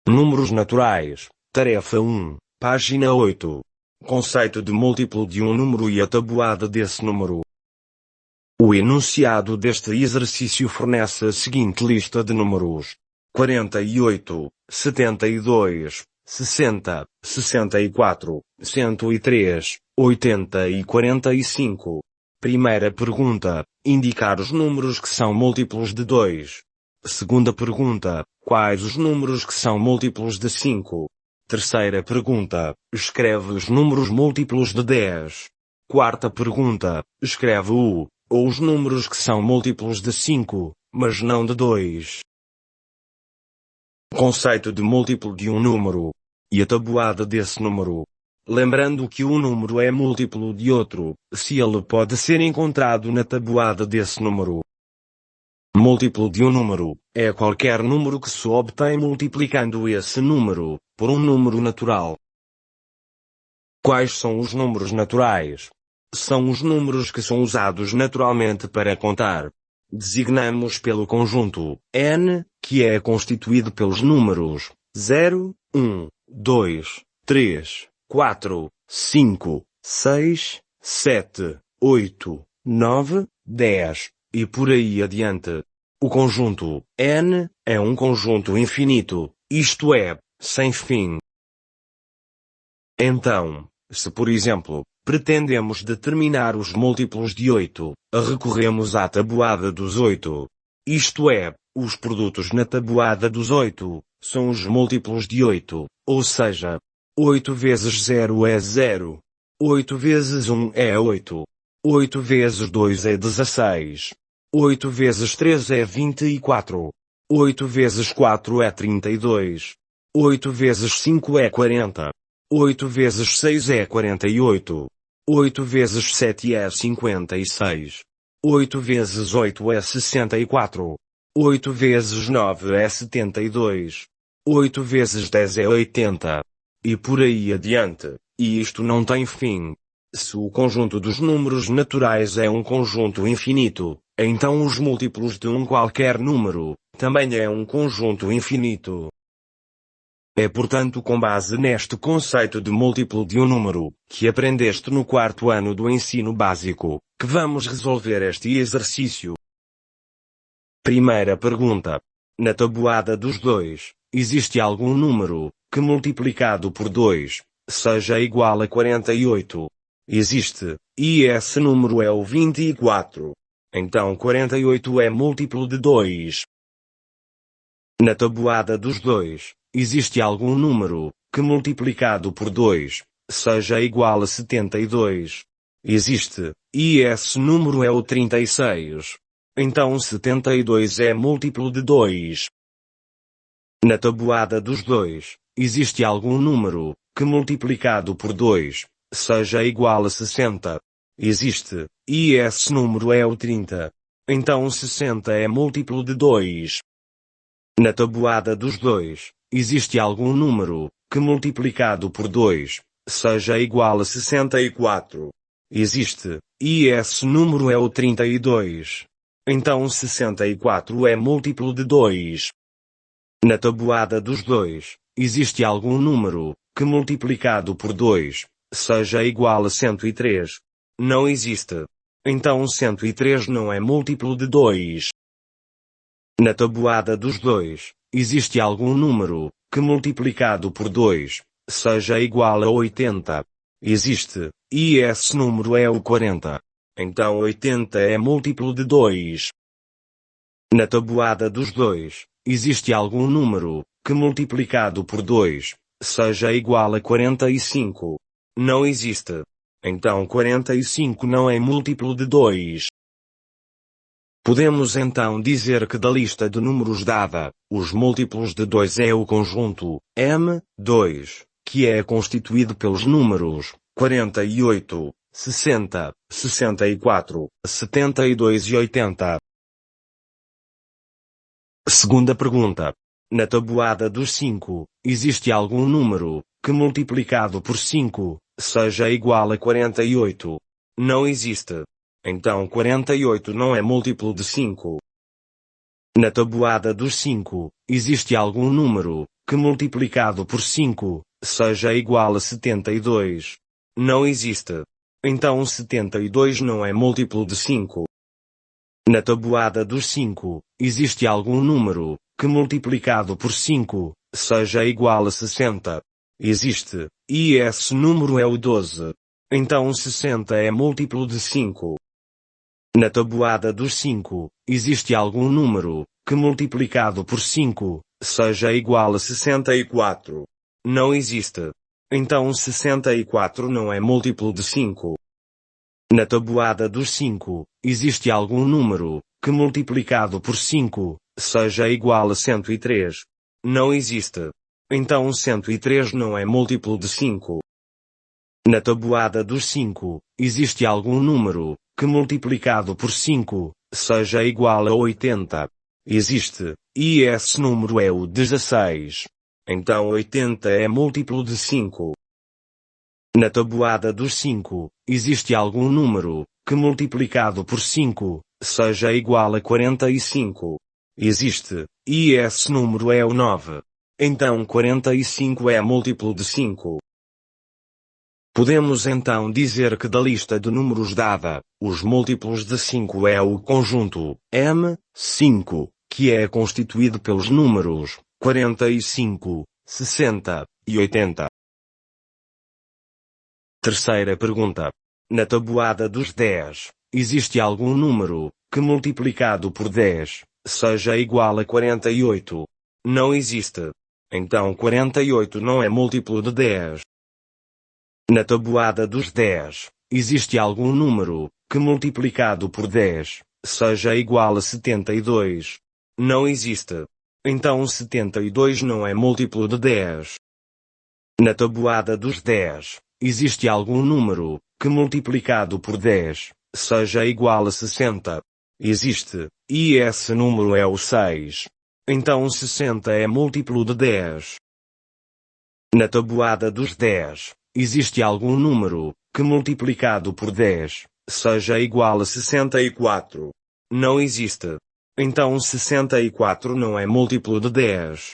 Números naturais, tarefa 1, página 8. Conceito de múltiplo de um número e a tabuada desse número. O enunciado deste exercício fornece a seguinte lista de números: 48, 72, 60, 64, 103, 80 e 45. Primeira pergunta: indicar os números que são múltiplos de 2. Segunda pergunta: quais os números que são múltiplos de 5? Terceira pergunta: escreve os números múltiplos de 10. Quarta pergunta: escreve o ou os números que são múltiplos de 5, mas não de 2. Conceito de múltiplo de um número e a tabuada desse número. Lembrando que um número é múltiplo de outro, se ele pode ser encontrado na tabuada desse número. Múltiplo de um número é qualquer número que se obtém multiplicando esse número por um número natural. Quais são os números naturais? São os números que são usados naturalmente para contar. Designamos pelo conjunto n, que é constituído pelos números 0, 1, 2, 3, 4, 5, 6, 7, 8, 9, 10, e por aí adiante. O conjunto n é um conjunto infinito, isto é, sem fim. Então, se por exemplo, pretendemos determinar os múltiplos de 8, recorremos à tabuada dos 8. Isto é, os produtos na tabuada dos 8, são os múltiplos de 8, ou seja, 8 vezes 0 é 0. 8 vezes 1 é 8. 8 vezes 2 é 16. 8 vezes 3 é 24. 8 vezes 4 é 32. 8 vezes 5 é 40. 8 vezes 6 é 48. 8 vezes 7 é 56. 8 vezes 8 é 64. 8 vezes 9 é 72. 8 vezes 10 é 80. E por aí adiante, e isto não tem fim. Se o conjunto dos números naturais é um conjunto infinito, então os múltiplos de um qualquer número, também é um conjunto infinito. É portanto com base neste conceito de múltiplo de um número, que aprendeste no 4º ano do ensino básico, que vamos resolver este exercício. Primeira pergunta. Na tabuada dos 2, existe algum número, que multiplicado por 2, seja igual a 48? Existe, e esse número é o 24. Então 48 é múltiplo de 2. Na tabuada dos 2, existe algum número, que multiplicado por 2, seja igual a 72. Existe, e esse número é o 36. Então 72 é múltiplo de 2. Na tabuada dos 2, existe algum número, que multiplicado por 2, seja igual a 60. Existe, e esse número é o 30. Então 60 é múltiplo de 2. Na tabuada dos 2, existe algum número, que multiplicado por 2, seja igual a 64. Existe, e esse número é o 32. Então 64 é múltiplo de 2. Na tabuada dos 2, existe algum número, que multiplicado por 2, seja igual a 103. Não existe. Então 103 não é múltiplo de 2. Na tabuada dos 2, existe algum número, que multiplicado por 2, seja igual a 80. Existe, e esse número é o 40. Então 80 é múltiplo de 2. Na tabuada dos 2, existe algum número, que multiplicado por 2, seja igual a 45. Não existe. Então 45 não é múltiplo de 2. Podemos então dizer que da lista de números dada, os múltiplos de 2 é o conjunto M2, que é constituído pelos números 48, 60, 64, 72 e 80. Segunda pergunta. Na tabuada dos 5, existe algum número, que multiplicado por 5, seja igual a 48? Não existe. Então 48 não é múltiplo de 5. Na tabuada dos 5, existe algum número, que multiplicado por 5, seja igual a 72. Não existe. Então 72 não é múltiplo de 5. Na tabuada dos 5, existe algum número, que multiplicado por 5, seja igual a 60. Existe, e esse número é o 12. Então 60 é múltiplo de 5. Na tabuada dos 5, existe algum número, que multiplicado por 5, seja igual a 64. Não existe. Então 64 não é múltiplo de 5. Na tabuada dos 5, existe algum número, que multiplicado por 5, seja igual a 103. Não existe. Então 103 não é múltiplo de 5. Na tabuada dos 5, existe algum número, que multiplicado por 5, seja igual a 80. Existe, e esse número é o 16. Então 80 é múltiplo de 5. Na tabuada dos 5, existe algum número, que multiplicado por 5, seja igual a 45. Existe, e esse número é o 9. Então 45 é múltiplo de 5. Podemos então dizer que da lista de números dada, os múltiplos de 5 é o conjunto M5, que é constituído pelos números 45, 60 e 80. Terceira pergunta. Na tabuada dos 10, existe algum número, que multiplicado por 10, seja igual a 48? Não existe. Então 48 não é múltiplo de 10. Na tabuada dos 10, existe algum número, que multiplicado por 10, seja igual a 72? Não existe. Então 72 não é múltiplo de 10. Na tabuada dos 10, existe algum número, que multiplicado por 10, seja igual a 60. Existe, e esse número é o 6. Então 60 é múltiplo de 10. Na tabuada dos 10, existe algum número, que multiplicado por 10, seja igual a 64. Não existe. Então 64 não é múltiplo de 10.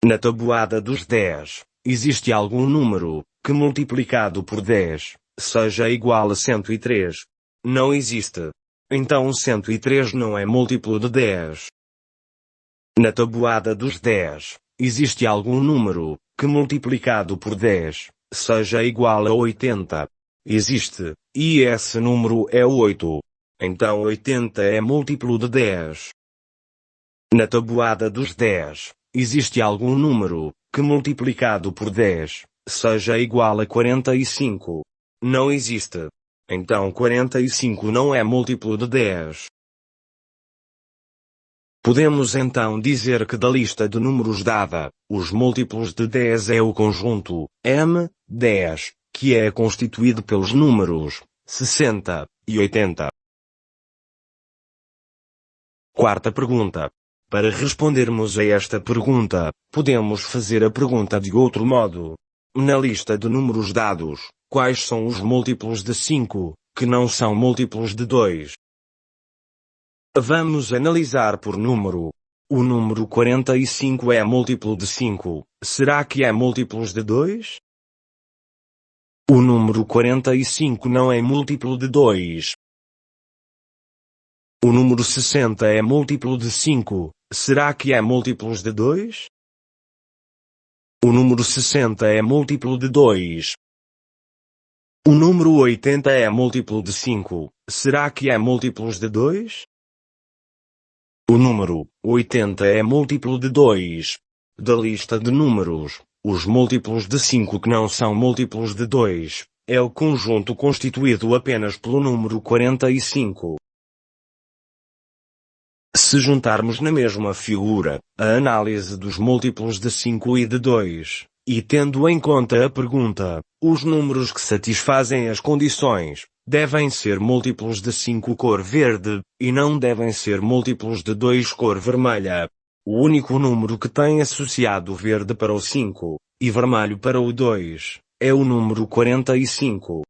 Na tabuada dos 10, existe algum número, que multiplicado por 10, seja igual a 103. Não existe. Então 103 não é múltiplo de 10. Na tabuada dos 10, existe algum número, que multiplicado por 10, seja igual a 80. Existe, e esse número é o 8. Então 80 é múltiplo de 10. Na tabuada dos 10, existe algum número, que multiplicado por 10, seja igual a 45. Não existe. Então 45 não é múltiplo de 10. Podemos então dizer que da lista de números dada, os múltiplos de 10 é o conjunto M10, que é constituído pelos números 60 e 80. Quarta pergunta. Para respondermos a esta pergunta, podemos fazer a pergunta de outro modo. Na lista de números dados, quais são os múltiplos de 5, que não são múltiplos de 2? Vamos analisar por número. O número 45 é múltiplo de 5. Será que é múltiplos de 2? O número 45 não é múltiplo de 2. O número 60 é múltiplo de 5. Será que é múltiplos de 2? O número 60 é múltiplo de 2. O número 80 é múltiplo de 5. Será que é múltiplos de 2? O número 80 é múltiplo de 2. Da lista de números, os múltiplos de 5 que não são múltiplos de 2, é o conjunto constituído apenas pelo número 45. Se juntarmos na mesma figura, a análise dos múltiplos de 5 e de 2, e tendo em conta a pergunta, os números que satisfazem as condições, devem ser múltiplos de 5 cor verde, e não devem ser múltiplos de 2 cor vermelha. O único número que tem associado verde para o 5, e vermelho para o 2, é o número 45.